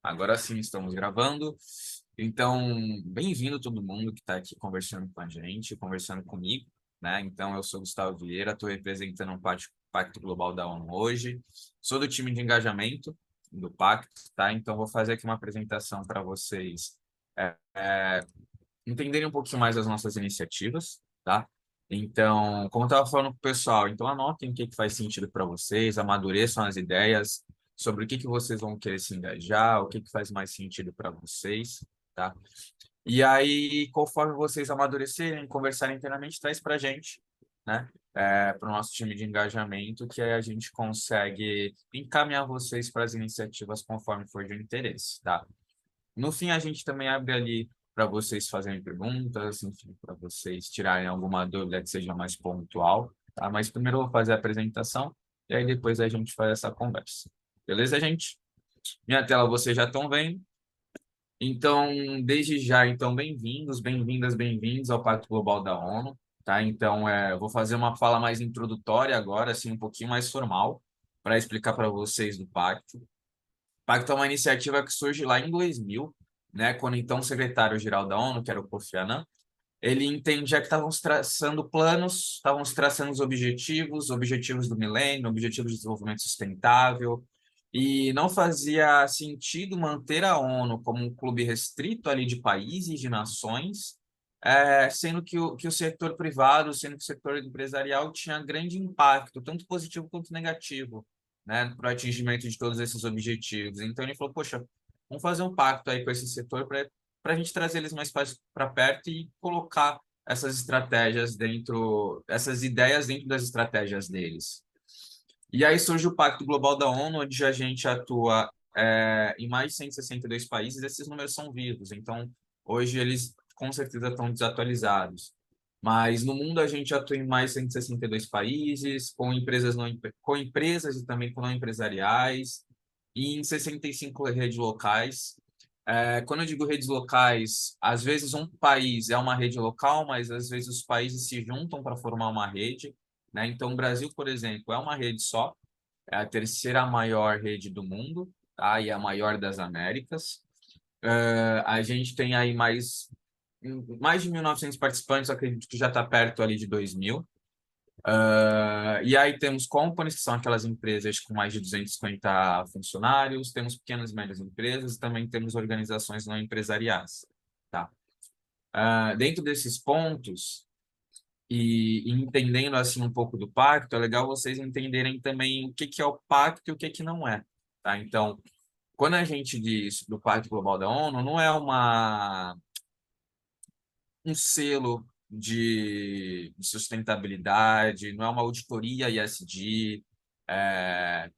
Agora sim estamos gravando. Então, bem-vindo todo mundo que está aqui conversando com a gente, conversando comigo, né? Então, eu sou Gustavo Vieira, estou representando o Pacto Global da ONU hoje. Sou do time de engajamento do Pacto, tá? Então, vou fazer aqui uma apresentação para vocês entenderem um pouquinho mais as nossas iniciativas, tá? Então, como eu estava falando com o pessoal, então anotem o que faz sentido para vocês, amadureçam as ideias sobre o que vocês vão querer se engajar, o que faz mais sentido para vocês, tá? E aí, conforme vocês amadurecerem, conversarem internamente, traz para a gente, né? Para o nosso time de engajamento, que aí a gente consegue encaminhar vocês para as iniciativas conforme for de interesse, tá? No fim, a gente também abre ali para vocês fazerem perguntas, enfim, para vocês tirarem alguma dúvida que seja mais pontual, tá? Mas primeiro eu vou fazer a apresentação e aí depois a gente faz essa conversa. Beleza, gente? Minha tela vocês já estão vendo. Então, desde já, então, bem-vindos, bem-vindas, bem-vindos ao Pacto Global da ONU, tá? Então, eu vou fazer uma fala mais introdutória agora, assim, um pouquinho mais formal, para explicar para vocês do pacto. Pacto é uma iniciativa que surge lá em 2000, né, quando então o secretário-geral da ONU, que era o Kofi Annan, ele entendia que estavam se traçando planos, estavam se traçando os objetivos do milênio, objetivos de desenvolvimento sustentável, e não fazia sentido manter a ONU como um clube restrito ali de países, de nações, sendo que o setor privado, sendo que o setor empresarial tinha grande impacto, tanto positivo quanto negativo, né, para o atingimento de todos esses objetivos. Então ele falou, poxa, vamos fazer um pacto aí com esse setor para a gente trazer eles mais para perto e colocar essas estratégias dentro, essas ideias dentro das estratégias deles. E aí surge o Pacto Global da ONU, onde a gente atua em mais de 162 países. Esses números são vivos, então hoje eles com certeza estão desatualizados. Mas no mundo a gente atua em mais de 162 países, com empresas, não, com empresas e também com não empresariais, e em 65 redes locais. Quando eu digo redes locais, às vezes um país é uma rede local, mas às vezes os países se juntam para formar uma rede, né? Então, o Brasil, por exemplo, é uma rede só, é a terceira maior rede do mundo, tá? E a maior das Américas. A gente tem aí mais de 1.900 participantes, acredito que já está perto ali de 2.000. E aí temos companies, que são aquelas empresas com mais de 250 funcionários, temos pequenas e médias empresas e também temos organizações não empresariais, tá? Dentro desses pontos, e entendendo assim um pouco do pacto, é legal vocês entenderem também o que que é o pacto e o que que não é, tá? Então, quando a gente diz do Pacto Global da ONU, não é um selo de sustentabilidade, não é uma auditoria ESG, é,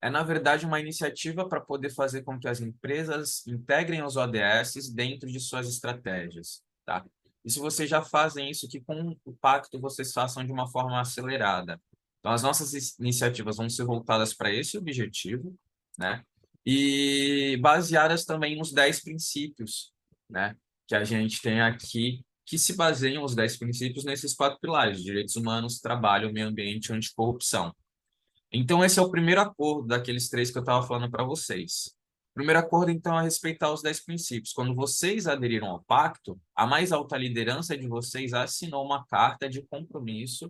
na verdade, uma iniciativa para poder fazer com que as empresas integrem os ODS dentro de suas estratégias, tá? E se vocês já fazem isso, que com o pacto vocês façam de uma forma acelerada. Então, as nossas iniciativas vão ser voltadas para esse objetivo, né? E baseadas também nos 10 princípios, né? Que a gente tem aqui, que se baseiam os 10 princípios nesses quatro pilares: direitos humanos, trabalho, meio ambiente e anticorrupção. Então, esse é o primeiro acordo daqueles três que eu estava falando para vocês. O primeiro acordo, então, é respeitar os 10 princípios. Quando vocês aderiram ao pacto, a mais alta liderança de vocês assinou uma carta de compromisso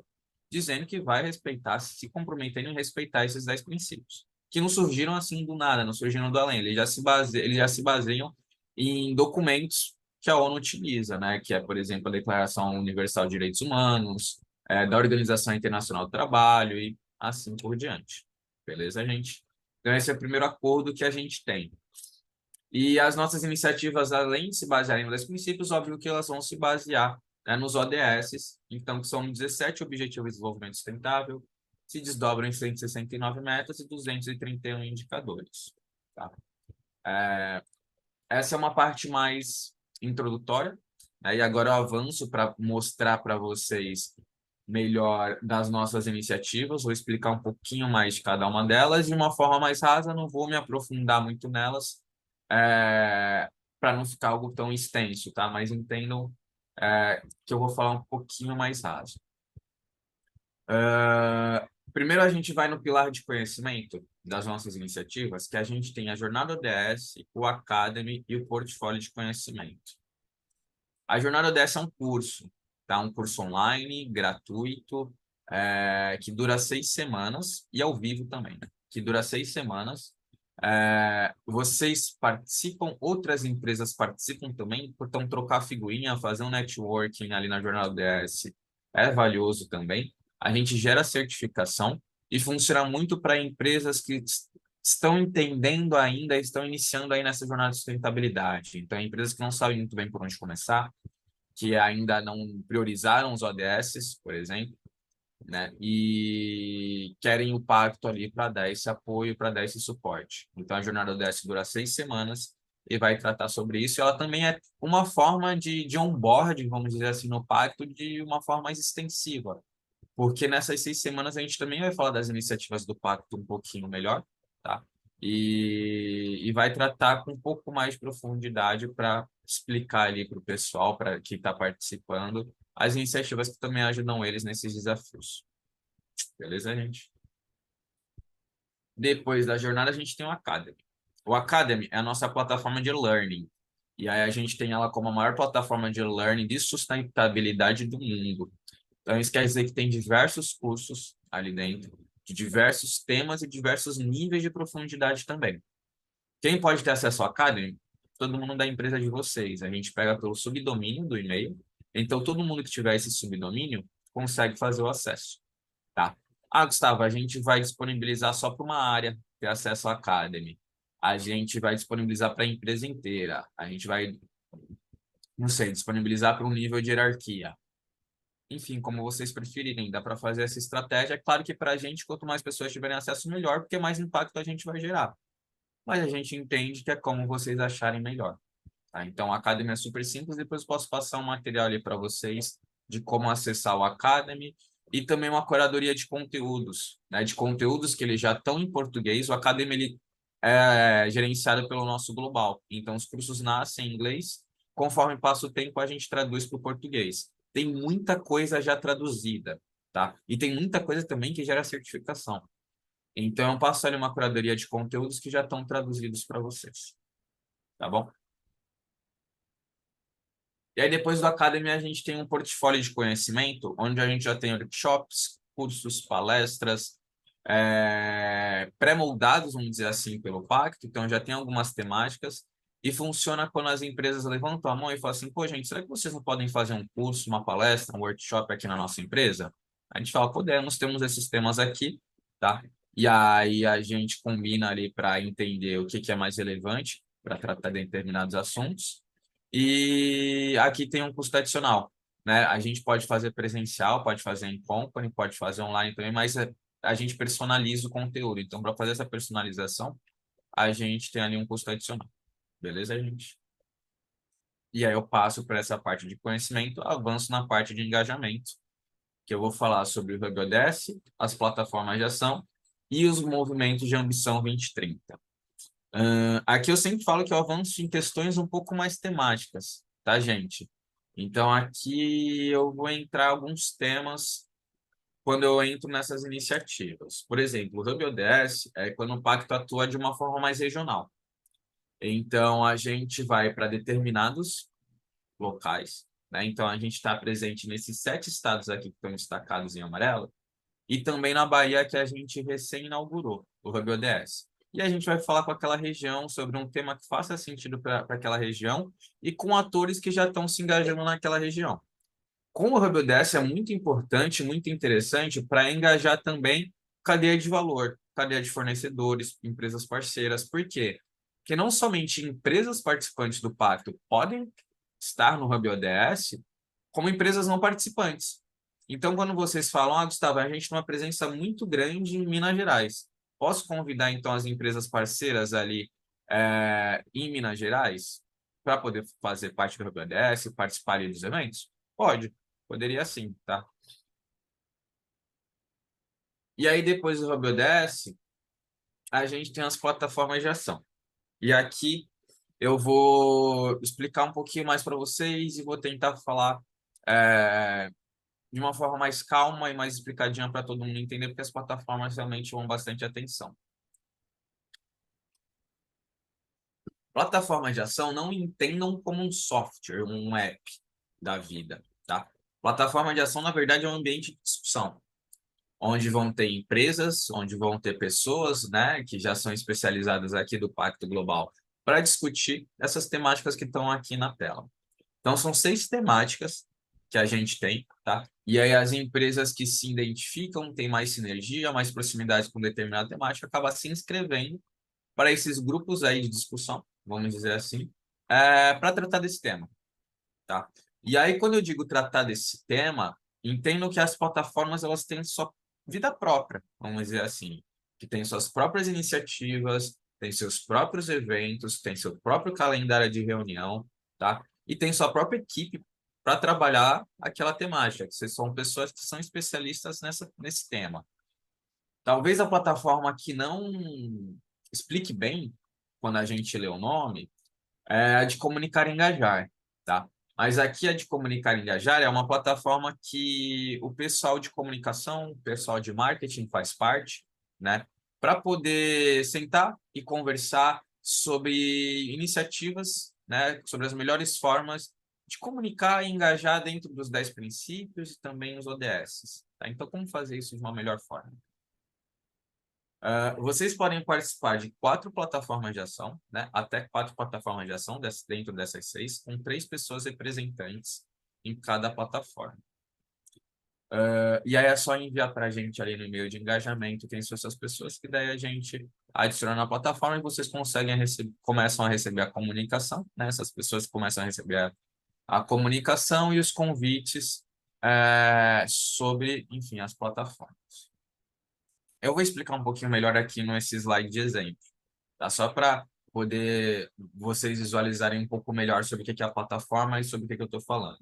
dizendo que vai respeitar, se comprometendo em respeitar esses 10 princípios, que não surgiram assim do nada, não surgiram do além. Eles já se baseiam em documentos que a ONU utiliza, né? Que é, por exemplo, a Declaração Universal de Direitos Humanos, da Organização Internacional do Trabalho e assim por diante. Beleza, gente? Então, esse é o primeiro acordo que a gente tem. E as nossas iniciativas, além de se basearem nos princípios, óbvio que elas vão se basear, né, nos ODS, então, que são 17 Objetivos de Desenvolvimento Sustentável, se desdobram em 169 metas e 231 indicadores. Tá? Essa é uma parte mais introdutória, né? E agora eu avanço para mostrar para vocês melhor das nossas iniciativas, vou explicar um pouquinho mais de cada uma delas de uma forma mais rasa, não vou me aprofundar muito nelas, para não ficar algo tão extenso, tá? Mas entendam, que eu vou falar um pouquinho mais raso. Primeiro, a gente vai no pilar de conhecimento das nossas iniciativas, que a gente tem a Jornada ODS, o Academy e o Portfólio de Conhecimento. A Jornada ODS é um curso, tá? Um curso online, gratuito, que dura 6 semanas, e ao vivo também, né? Que dura 6 semanas. Vocês participam, outras empresas participam também, portanto, trocar figurinha, fazer um networking ali na Jornada ODS é valioso também. A gente gera certificação e funciona muito para empresas que estão entendendo ainda, estão iniciando aí nessa jornada de sustentabilidade. Então, empresas que não sabem muito bem por onde começar, que ainda não priorizaram os ODS, por exemplo, né? E querem o pacto ali para dar esse apoio, para dar esse suporte. Então, a jornada ODS dura 6 semanas e vai tratar sobre isso. E ela também é uma forma de onboarding, vamos dizer assim, no pacto, de uma forma mais extensiva. Porque nessas 6 semanas a gente também vai falar das iniciativas do pacto um pouquinho melhor, tá? E vai tratar com um pouco mais de profundidade para explicar ali para o pessoal, para que está participando, as iniciativas que também ajudam eles nesses desafios. Beleza, gente? Depois da jornada, a gente tem o Academy. O Academy é a nossa plataforma de learning. E aí a gente tem ela como a maior plataforma de learning de sustentabilidade do mundo. Então, isso quer dizer que tem diversos cursos ali dentro, de diversos temas e diversos níveis de profundidade também. Quem pode ter acesso ao Academy? Todo mundo da empresa de vocês. A gente pega pelo subdomínio do e-mail. Então, todo mundo que tiver esse subdomínio consegue fazer o acesso, tá? Ah, Gustavo, a gente vai disponibilizar só para uma área ter acesso ao Academy. A gente vai disponibilizar para a empresa inteira. A gente vai, não sei, disponibilizar para um nível de hierarquia. Enfim, como vocês preferirem, dá para fazer essa estratégia. É claro que para a gente, quanto mais pessoas tiverem acesso, melhor, porque mais impacto a gente vai gerar. Mas a gente entende que é como vocês acharem melhor. Tá? Então, a Academy é super simples. Depois eu posso passar um material ali para vocês de como acessar o Academy e também uma curadoria de conteúdos, né? De conteúdos que eles já estão em português. O Academy ele é gerenciado pelo nosso global. Então, os cursos nascem em inglês. Conforme passa o tempo, a gente traduz para o português. Tem muita coisa já traduzida, tá? E tem muita coisa também que gera certificação. Então, eu passo ali uma curadoria de conteúdos que já estão traduzidos para vocês, tá bom? E aí, depois do Academy, a gente tem um portfólio de conhecimento, onde a gente já tem workshops, cursos, palestras, pré-moldados, vamos dizer assim, pelo Pacto. Então, já tem algumas temáticas. E funciona quando as empresas levantam a mão e falam assim, pô, gente, será que vocês não podem fazer um curso, uma palestra, um workshop aqui na nossa empresa? A gente fala, podemos, temos esses temas aqui, tá? E aí a gente combina ali para entender o que é mais relevante para tratar de determinados assuntos. E aqui tem um custo adicional, né? A gente pode fazer presencial, pode fazer em company, pode fazer online também, mas a gente personaliza o conteúdo. Então, para fazer essa personalização, a gente tem ali um custo adicional. Beleza, gente? E aí eu passo para essa parte de conhecimento, avanço na parte de engajamento, que eu vou falar sobre o Hub ODS, as plataformas de ação e os movimentos de ambição 2030. Aqui eu sempre falo que eu avanço em questões um pouco mais temáticas, tá, gente? Então, aqui eu vou entrar alguns temas quando eu entro nessas iniciativas. Por exemplo, o Hub ODS é quando o pacto atua de uma forma mais regional. Então, a gente vai para determinados locais, né? Então, a gente está presente nesses 7 estados aqui que estão destacados em amarelo, e também na Bahia, que a gente recém-inaugurou, o Hub ODS. E a gente vai falar com aquela região sobre um tema que faça sentido para aquela região e com atores que já estão se engajando naquela região. Com o Hub ODS é muito importante, muito interessante para engajar também cadeia de valor, cadeia de fornecedores, empresas parceiras. Por quê? Porque não somente empresas participantes do pacto podem estar no Hub ODS, como empresas não participantes. Então, quando vocês falam, ah, Gustavo, a gente tem uma presença muito grande em Minas Gerais. Posso convidar, então, as empresas parceiras ali em Minas Gerais para poder fazer parte do Hub ODS, participar ali dos eventos? Pode, poderia sim, tá? E aí, depois do Hub ODS, a gente tem as plataformas de ação. E aqui eu vou explicar um pouquinho mais para vocês e vou tentar falar de uma forma mais calma e mais explicadinha para todo mundo entender, porque as plataformas realmente chamam bastante atenção. Plataforma de ação não entendam como um software, um app da vida, tá? Plataforma de ação, na verdade, é um ambiente de discussão, onde vão ter empresas, onde vão ter pessoas, né, que já são especializadas aqui do Pacto Global, para discutir essas temáticas que estão aqui na tela. Então, são 6 temáticas que a gente tem, tá? E aí as empresas que se identificam, têm mais sinergia, mais proximidade com determinada temática, acabam se inscrevendo para esses grupos aí de discussão, vamos dizer assim, para tratar desse tema, tá? E aí, quando eu digo tratar desse tema, entendo que as plataformas elas têm sua vida própria, vamos dizer assim, que tem suas próprias iniciativas, tem seus próprios eventos, tem seu próprio calendário de reunião, tá? E tem sua própria equipe para trabalhar aquela temática, que são pessoas que são especialistas nesse tema. Talvez a plataforma que não explique bem, quando a gente lê o nome, é a de Comunicar e Engajar, tá? Mas aqui a de Comunicar e Engajar é uma plataforma que o pessoal de comunicação, o pessoal de marketing faz parte, né? Para poder sentar e conversar sobre iniciativas, né? Sobre as melhores formas de comunicar e engajar dentro dos 10 princípios e também os ODS, tá? Então, como fazer isso de uma melhor forma? Vocês podem participar de 4 plataformas de ação, né? Até 4 plataformas de ação dentro dessas 6, com 3 pessoas representantes em cada plataforma. E aí é só enviar para a gente ali no e-mail de engajamento quem são essas pessoas, que daí a gente adiciona na plataforma e vocês começam a receber a comunicação, né? Essas pessoas começam a receber a comunicação e os convites sobre, enfim, as plataformas. Eu vou explicar um pouquinho melhor aqui nesse slide de exemplo, tá? Só para poder vocês visualizarem um pouco melhor sobre o que é a plataforma e sobre o que eu estou falando.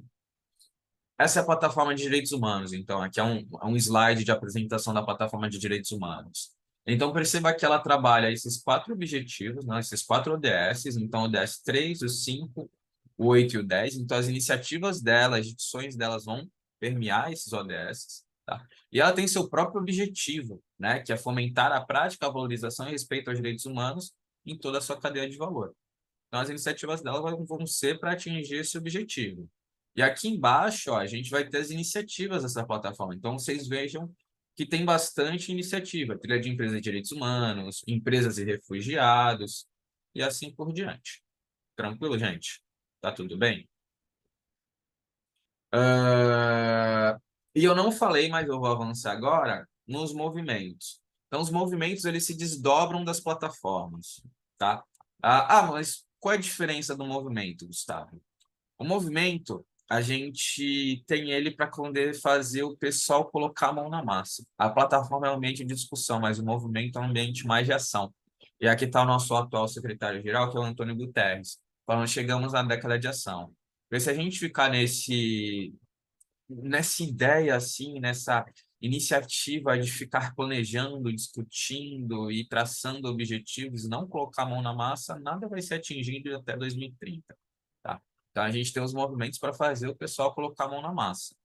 Essa é a plataforma de direitos humanos, então aqui é um slide de apresentação da plataforma de direitos humanos. Então perceba que ela trabalha esses 4 objetivos, né? Esses 4 ODSs, então o ODS 3, o 5, o 8 e o 10. Então as iniciativas dela, as ações delas vão permear esses ODSs. Tá? E ela tem seu próprio objetivo, né, que é fomentar a prática, a valorização e respeito aos direitos humanos em toda a sua cadeia de valor. Então, as iniciativas dela vão ser para atingir esse objetivo. E aqui embaixo, ó, a gente vai ter as iniciativas dessa plataforma. Então, vocês vejam que tem bastante iniciativa. Trilha de empresas de direitos humanos, empresas e refugiados, e assim por diante. Tranquilo, gente? Tá tudo bem? E eu não falei, mas eu vou avançar agora, nos movimentos. Então, os movimentos, eles se desdobram das plataformas, tá? Mas qual é a diferença do movimento, Gustavo? O movimento, a gente tem ele para poder fazer o pessoal colocar a mão na massa. A plataforma é um ambiente de discussão, mas o movimento é um ambiente mais de ação. E aqui está o nosso atual secretário-geral, que é o Antônio Guterres, falando, chegamos na década de ação. Porque se a gente ficar nessa ideia, assim, nessa iniciativa de ficar planejando, discutindo e traçando objetivos, não colocar a mão na massa, nada vai ser atingido até 2030, tá? Então, a gente tem os movimentos para fazer o pessoal colocar a mão na massa.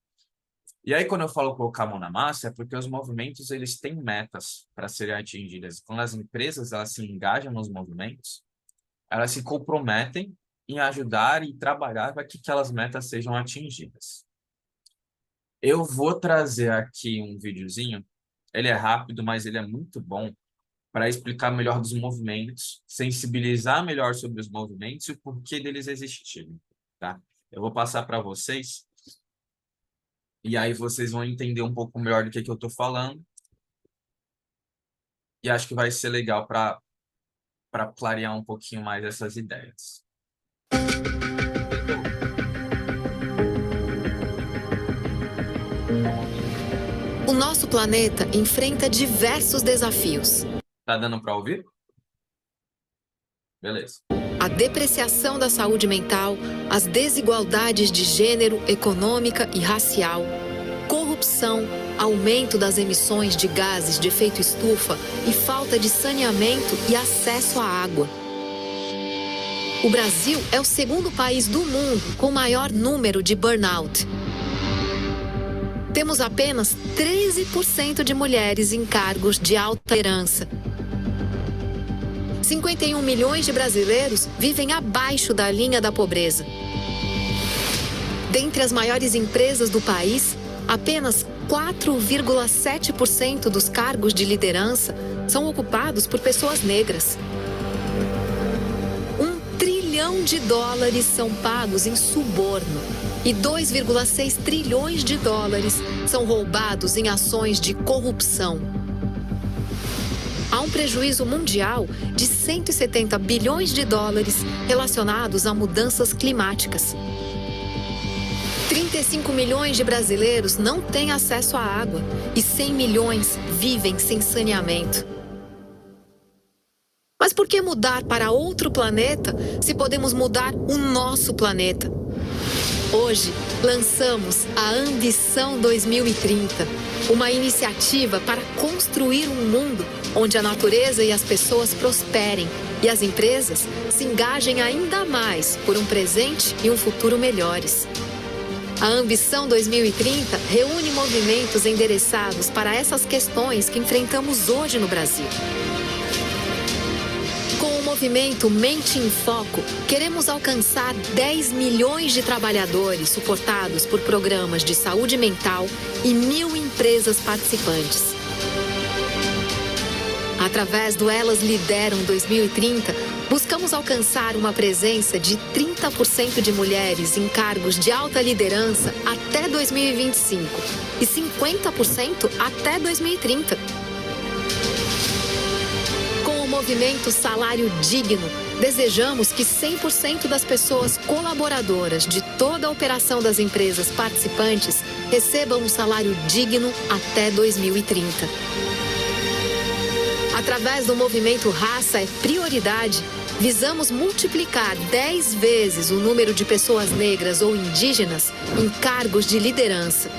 E aí, quando eu falo colocar a mão na massa, é porque os movimentos, eles têm metas para serem atingidas. Quando as empresas, elas se engajam nos movimentos, elas se comprometem em ajudar e trabalhar para que aquelas metas sejam atingidas. Eu vou trazer aqui um videozinho, ele é rápido, mas ele é muito bom para explicar melhor dos movimentos, sensibilizar melhor sobre os movimentos e o porquê deles existirem, tá? Eu vou passar para vocês, e aí vocês vão entender um pouco melhor do que eu estou falando, e acho que vai ser legal para clarear um pouquinho mais essas ideias. O nosso planeta enfrenta diversos desafios. Tá dando para ouvir? Beleza. A depreciação da saúde mental, as desigualdades de gênero, econômica e racial, corrupção, aumento das emissões de gases de efeito estufa e falta de saneamento e acesso à água. O Brasil é o segundo país do mundo com maior número de burnout. Temos apenas 13% de mulheres em cargos de alta liderança. 51 milhões de brasileiros vivem abaixo da linha da pobreza. Dentre as maiores empresas do país, apenas 4,7% dos cargos de liderança são ocupados por pessoas negras. US$ 1 trilhão são pagos em suborno e 2,6 trilhões de dólares são roubados em ações de corrupção. Há um prejuízo mundial de 170 bilhões de dólares relacionados a mudanças climáticas. 35 milhões de brasileiros não têm acesso à água e 100 milhões vivem sem saneamento. Mas por que mudar para outro planeta se podemos mudar o nosso planeta? Hoje, lançamos a Ambição 2030, uma iniciativa para construir um mundo onde a natureza e as pessoas prosperem e as empresas se engajem ainda mais por um presente e um futuro melhores. A Ambição 2030 reúne movimentos endereçados para essas questões que enfrentamos hoje no Brasil. Com o movimento Mente em Foco, queremos alcançar 10 milhões de trabalhadores suportados por programas de saúde mental e 1.000 empresas participantes. Através do Elas Lideram 2030, buscamos alcançar uma presença de 30% de mulheres em cargos de alta liderança até 2025 e 50% até 2030. Com o movimento Salário Digno, desejamos que 100% das pessoas colaboradoras de toda a operação das empresas participantes recebam um salário digno até 2030. Através do movimento Raça é Prioridade, visamos multiplicar 10 vezes o número de pessoas negras ou indígenas em cargos de liderança.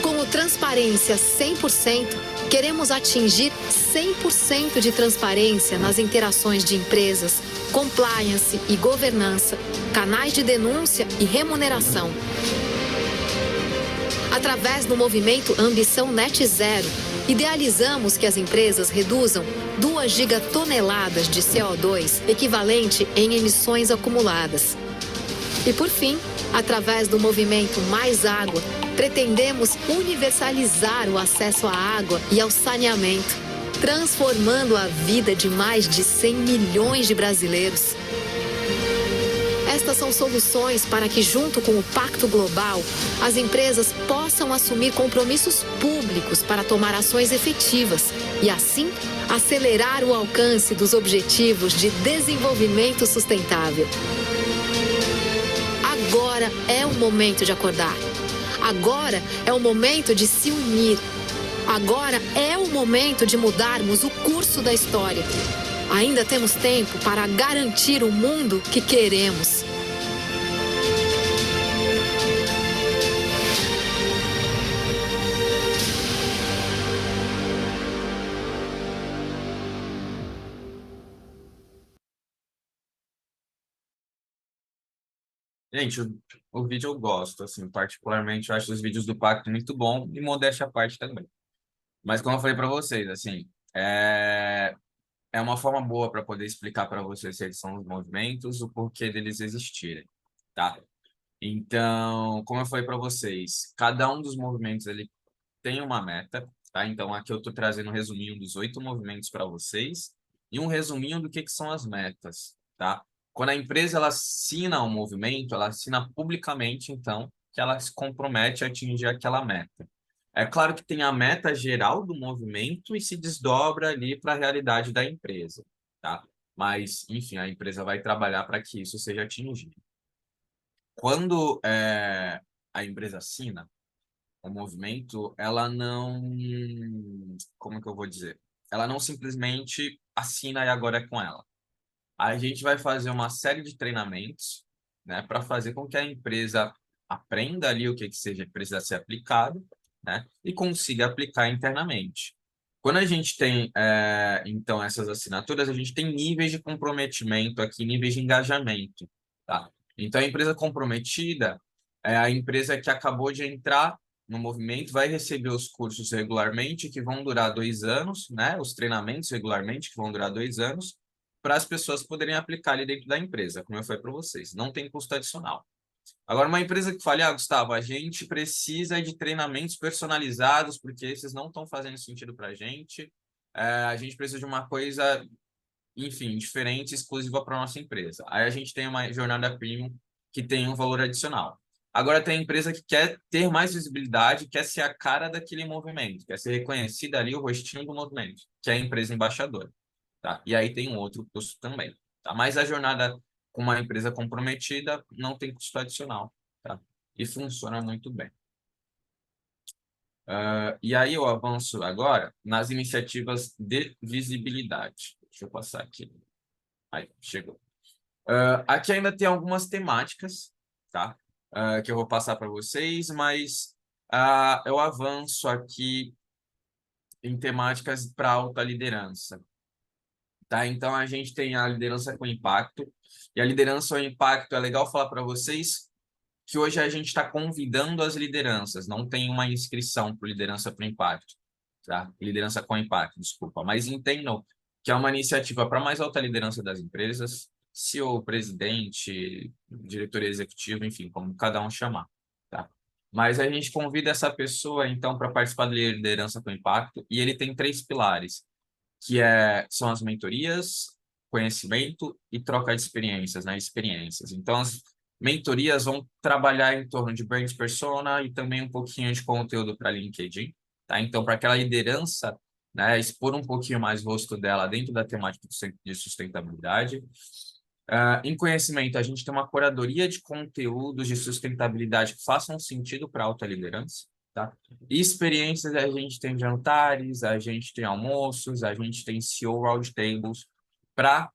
Com o Transparência 100%, queremos atingir 100% de transparência nas interações de empresas, compliance e governança, canais de denúncia e remuneração. Através do movimento Ambição Net Zero, idealizamos que as empresas reduzam 2 gigatoneladas de CO2, equivalente em emissões acumuladas. E por fim, através do movimento Mais Água, pretendemos universalizar o acesso à água e ao saneamento, transformando a vida de mais de 100 milhões de brasileiros. Estas são soluções para que, junto com o Pacto Global, as empresas possam assumir compromissos públicos para tomar ações efetivas e, assim, acelerar o alcance dos Objetivos de Desenvolvimento Sustentável. Agora é o momento de acordar. Agora é o momento de se unir. Agora é o momento de mudarmos o curso da história. Ainda temos tempo para garantir o mundo que queremos. Gente, o vídeo eu gosto, assim, particularmente eu acho os vídeos do Pacto muito bom e modéstia à parte também. Mas como eu falei para vocês, assim, é uma forma boa para poder explicar para vocês se eles são os movimentos, o porquê deles existirem, tá? Então, como eu falei para vocês, cada um dos movimentos ele tem uma meta, tá? Então, aqui eu estou trazendo um resuminho dos 8 movimentos para vocês e um resuminho do que são as metas, tá? Quando a empresa ela assina um movimento, ela assina publicamente, então, que ela se compromete a atingir aquela meta. É claro que tem a meta geral do movimento e se desdobra ali para a realidade da empresa, tá? Mas, enfim, a empresa vai trabalhar para que isso seja atingido. Quando a empresa assina o movimento, ela não... Como que eu vou dizer? Ela não simplesmente assina e agora é com ela. A gente vai fazer uma série de treinamentos, né, para fazer com que a empresa aprenda ali o que seja precisa ser aplicado, né, e consiga aplicar internamente. Quando a gente tem, então, essas assinaturas, a gente tem níveis de comprometimento aqui, níveis de engajamento, tá? Então, a empresa comprometida é a empresa que acabou de entrar no movimento, vai receber os cursos regularmente, que vão durar 2 anos, né? Os treinamentos regularmente, que vão durar 2 anos, para as pessoas poderem aplicar ali dentro da empresa, como eu falei para vocês. Não tem custo adicional. Agora, uma empresa que fale, Gustavo, a gente precisa de treinamentos personalizados, porque esses não estão fazendo sentido para a gente. A gente precisa de uma coisa, enfim, diferente, exclusiva para nossa empresa. Aí a gente tem uma jornada premium que tem um valor adicional. Agora tem empresa que quer ter mais visibilidade, quer ser a cara daquele movimento, quer ser reconhecida ali o rostinho do movimento, que é a empresa embaixadora, tá? E aí tem um outro custo também, tá? Mas a jornada com uma empresa comprometida não tem custo adicional, tá? E funciona muito bem. E aí eu avanço agora nas iniciativas de visibilidade. Deixa eu passar aqui. Aí, chegou. Aqui ainda tem algumas temáticas, tá? Que eu vou passar para vocês, mas eu avanço aqui em temáticas para alta liderança, tá? Então a gente tem a liderança com impacto, e a liderança com impacto é legal falar para vocês que hoje a gente está convidando as lideranças, não tem uma inscrição para liderança para impacto, tá? Liderança com impacto, desculpa, mas entendam que é uma iniciativa para mais alta liderança das empresas, CEO, presidente, diretoria executiva, enfim, como cada um chamar, tá? Mas a gente convida essa pessoa, então, para participar da liderança com impacto, e ele tem 3 pilares, que são as mentorias, conhecimento e troca de experiências, né? Experiências. Então, as mentorias vão trabalhar em torno de brand persona e também um pouquinho de conteúdo para LinkedIn, tá? Então, para aquela liderança, né, expor um pouquinho mais o rosto dela dentro da temática de sustentabilidade. Em conhecimento, a gente tem uma curadoria de conteúdos de sustentabilidade que façam sentido para a alta liderança, tá? E experiências, a gente tem jantares, a gente tem almoços, a gente tem CEO roundtables para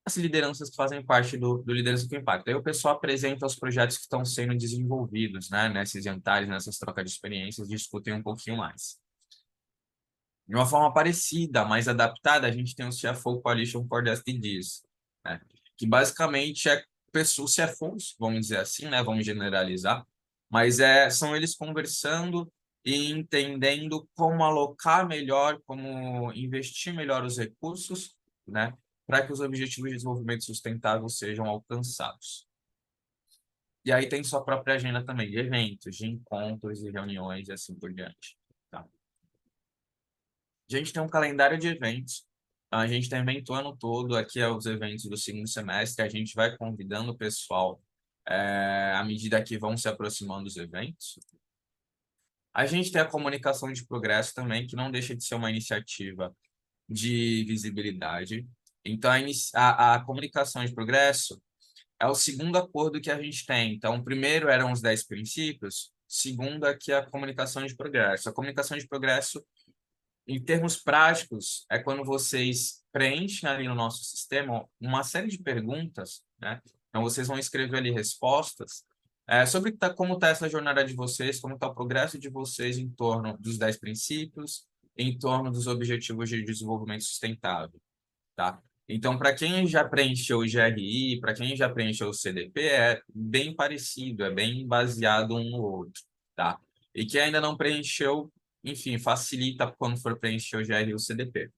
as lideranças que fazem parte do Liderança com Impacto. Aí o pessoal apresenta os projetos que estão sendo desenvolvidos, né, nesses jantares, nessas trocas de experiências, discutem um pouquinho mais. De uma forma parecida, mais adaptada, a gente tem o CFO Coalition for the SDGs, né, que basicamente é pessoas, CFOs, vamos dizer assim, né, vamos generalizar, mas são eles conversando e entendendo como alocar melhor, como investir melhor os recursos, né, para que os objetivos de desenvolvimento sustentável sejam alcançados. E aí tem sua própria agenda também, de eventos, de encontros e reuniões e assim por diante. Tá? A gente tem um calendário de eventos, a gente tem evento o ano todo, aqui é os eventos do segundo semestre, a gente vai convidando o pessoal à medida que vão se aproximando dos eventos. A gente tem a comunicação de progresso também, que não deixa de ser uma iniciativa de visibilidade. Então, a comunicação de progresso é o segundo acordo que a gente tem. Então, o primeiro eram os 10 princípios, segundo aqui a comunicação de progresso. A comunicação de progresso, em termos práticos, é quando vocês preenchem ali no nosso sistema uma série de perguntas, né? Então, vocês vão escrever ali respostas sobre como está essa jornada de vocês, como está o progresso de vocês em torno dos 10 princípios, em torno dos objetivos de desenvolvimento sustentável, tá? Então, para quem já preencheu o GRI, para quem já preencheu o CDP, é bem parecido, é bem baseado um no outro, tá? E quem ainda não preencheu, enfim, facilita quando for preencher o GRI e o CDP.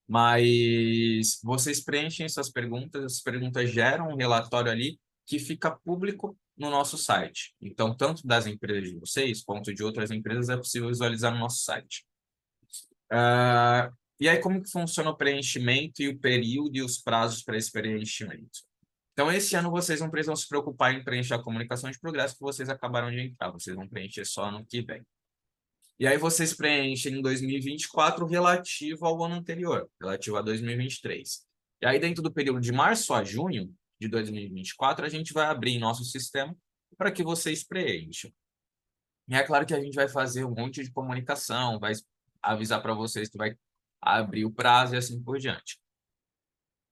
Mas vocês preenchem essas perguntas geram um relatório ali que fica público no nosso site. Então, tanto das empresas de vocês, quanto de outras empresas, é possível visualizar no nosso site. E aí, como que funciona o preenchimento e o período e os prazos para esse preenchimento? Então, esse ano vocês não precisam se preocupar em preencher a comunicação de progresso, que vocês acabaram de entrar, vocês vão preencher só ano que vem. E aí vocês preenchem em 2024 relativo ao ano anterior, relativo a 2023. E aí, dentro do período de março a junho de 2024, a gente vai abrir nosso sistema para que vocês preencham. E é claro que a gente vai fazer um monte de comunicação, vai avisar para vocês que vai abrir o prazo e assim por diante.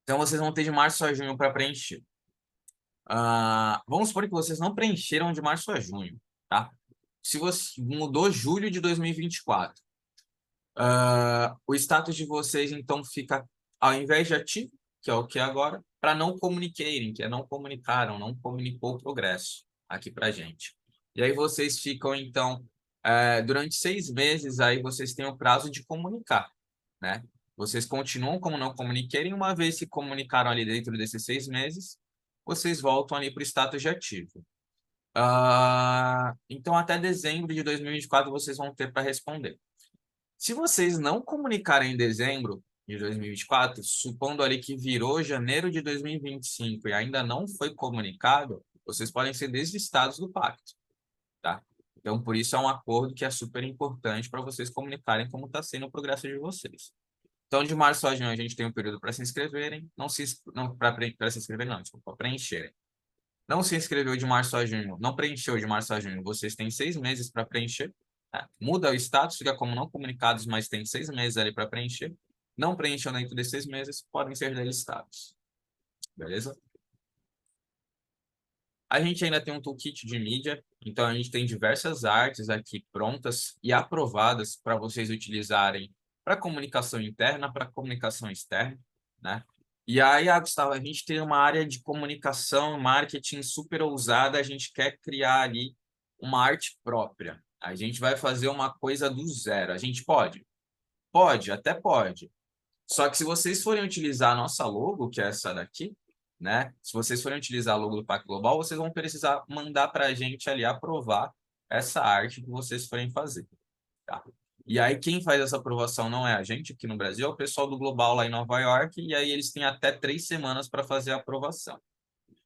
Então, vocês vão ter de março a junho para preencher. Vamos supor que vocês não preencheram de março a junho, tá? Se você mudou julho de 2024, o status de vocês, então, fica, ao invés de ativo, que é o que é agora, para não comunicarem, que é não comunicaram, não comunicou o progresso aqui para a gente. E aí vocês ficam, então, durante 6 meses, aí vocês têm o prazo de comunicar, né? Vocês continuam como não comuniquem, uma vez se comunicaram ali dentro desses 6 meses, vocês voltam ali para o status de ativo. Então, até dezembro de 2024, vocês vão ter para responder. Se vocês não comunicarem em dezembro de 2024, supondo ali que virou janeiro de 2025 e ainda não foi comunicado, vocês podem ser deslistados do pacto, tá? Então, por isso é um acordo que é super importante para vocês comunicarem como está sendo o progresso de vocês. Então, de março a junho, a gente tem um período para se inscreverem, não para se inscrever, não, desculpa, para preencherem. Não se inscreveu de março a junho, não preencheu de março a junho, vocês têm 6 meses para preencher. Tá? Muda o status, fica como não comunicados, mas tem 6 meses ali para preencher. Não preencheu dentro desses 6 meses, podem ser delistados. Beleza? A gente ainda tem um toolkit de mídia, então a gente tem diversas artes aqui prontas e aprovadas para vocês utilizarem para comunicação interna, para comunicação externa, né? E aí, Gustavo, a gente tem uma área de comunicação, marketing super ousada, a gente quer criar ali uma arte própria. A gente vai fazer uma coisa do zero. A gente pode? Pode, até pode. Só que se vocês forem utilizar a nossa logo, que é essa daqui, né? Se vocês forem utilizar a logo do Pacto Global, vocês vão precisar mandar para a gente ali aprovar essa arte que vocês forem fazer, tá? E aí quem faz essa aprovação não é a gente aqui no Brasil, é o pessoal do Global lá em Nova York, e aí eles têm até 3 semanas para fazer a aprovação.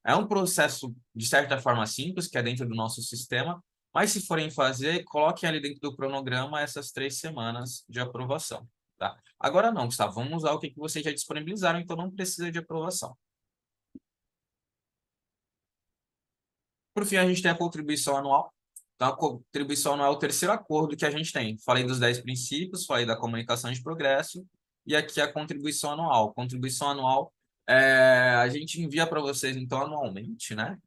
É um processo, de certa forma, simples, que é dentro do nosso sistema, mas se forem fazer, coloquem ali dentro do cronograma essas 3 semanas de aprovação, tá? Agora não, Gustavo, vamos usar o que vocês já disponibilizaram, então não precisa de aprovação. Por fim, a gente tem a contribuição anual. Então, a contribuição anual é o terceiro acordo que a gente tem. Falei dos 10 princípios, falei da comunicação de progresso, e aqui a contribuição anual. Contribuição anual, a gente envia para vocês, então, anualmente, né?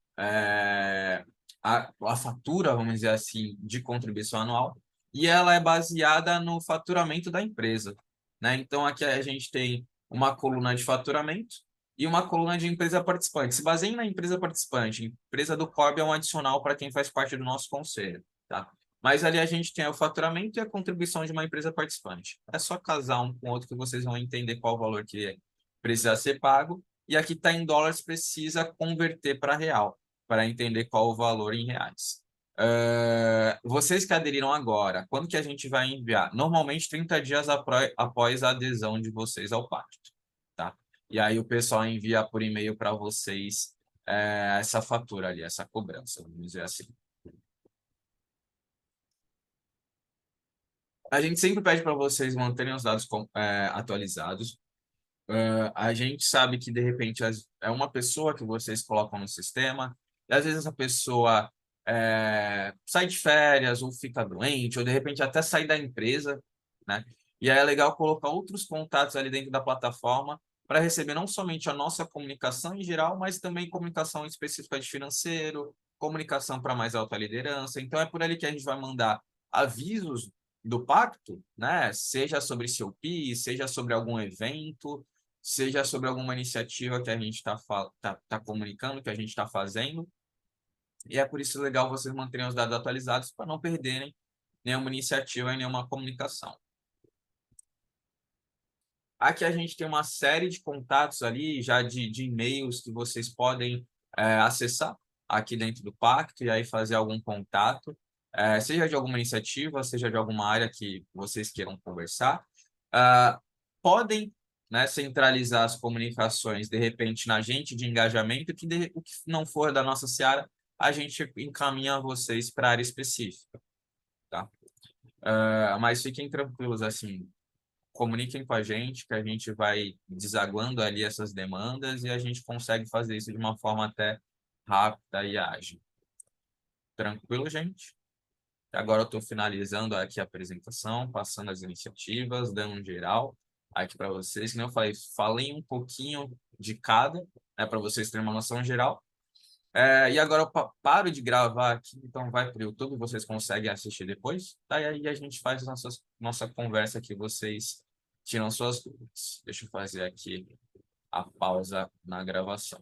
A fatura, vamos dizer assim, de contribuição anual, e ela é baseada no faturamento da empresa, né? Então, aqui a gente tem uma coluna de faturamento, e uma coluna de empresa participante. Se baseiem na empresa participante. Empresa do COB é um adicional para quem faz parte do nosso conselho, tá? Mas ali a gente tem o faturamento e a contribuição de uma empresa participante. É só casar um com o outro que vocês vão entender qual o valor que precisa ser pago. E aqui está em dólares, precisa converter para real, para entender qual o valor em reais. Vocês que aderiram agora, quando que a gente vai enviar? Normalmente 30 dias após a adesão de vocês ao pacto, tá? E aí o pessoal envia por e-mail para vocês essa fatura ali, essa cobrança, vamos dizer assim. A gente sempre pede para vocês manterem os dados atualizados. A gente sabe que, de repente, é uma pessoa que vocês colocam no sistema, e às vezes essa pessoa sai de férias, ou fica doente, ou de repente até sai da empresa, né? E aí é legal colocar outros contatos ali dentro da plataforma para receber não somente a nossa comunicação em geral, mas também comunicação específica de financeiro, comunicação para mais alta liderança. Então é por ali que a gente vai mandar avisos do pacto, né? Seja sobre COP, seja sobre algum evento, seja sobre alguma iniciativa que a gente tá comunicando, que a gente está fazendo. E é por isso legal vocês manterem os dados atualizados para não perderem nenhuma iniciativa e nenhuma comunicação. Aqui a gente tem uma série de contatos ali, já de e-mails que vocês podem acessar aqui dentro do pacto e aí fazer algum contato, seja de alguma iniciativa, seja de alguma área que vocês queiram conversar. Podem, né, centralizar as comunicações, de repente, na agente de engajamento, o que não for da nossa seara, a gente encaminha vocês para a área específica, tá? Mas fiquem tranquilos, assim, comuniquem com a gente, que a gente vai desaguando ali essas demandas e a gente consegue fazer isso de uma forma até rápida e ágil. Tranquilo, gente? Agora eu estou finalizando aqui a apresentação, passando as iniciativas, dando um geral aqui para vocês. Como eu falei um pouquinho de cada, né, para vocês terem uma noção geral. E agora eu paro de gravar aqui, então vai para o YouTube, vocês conseguem assistir depois, tá? E aí a gente faz a nossa conversa aqui, vocês tiram suas dúvidas. Deixa eu fazer aqui a pausa na gravação.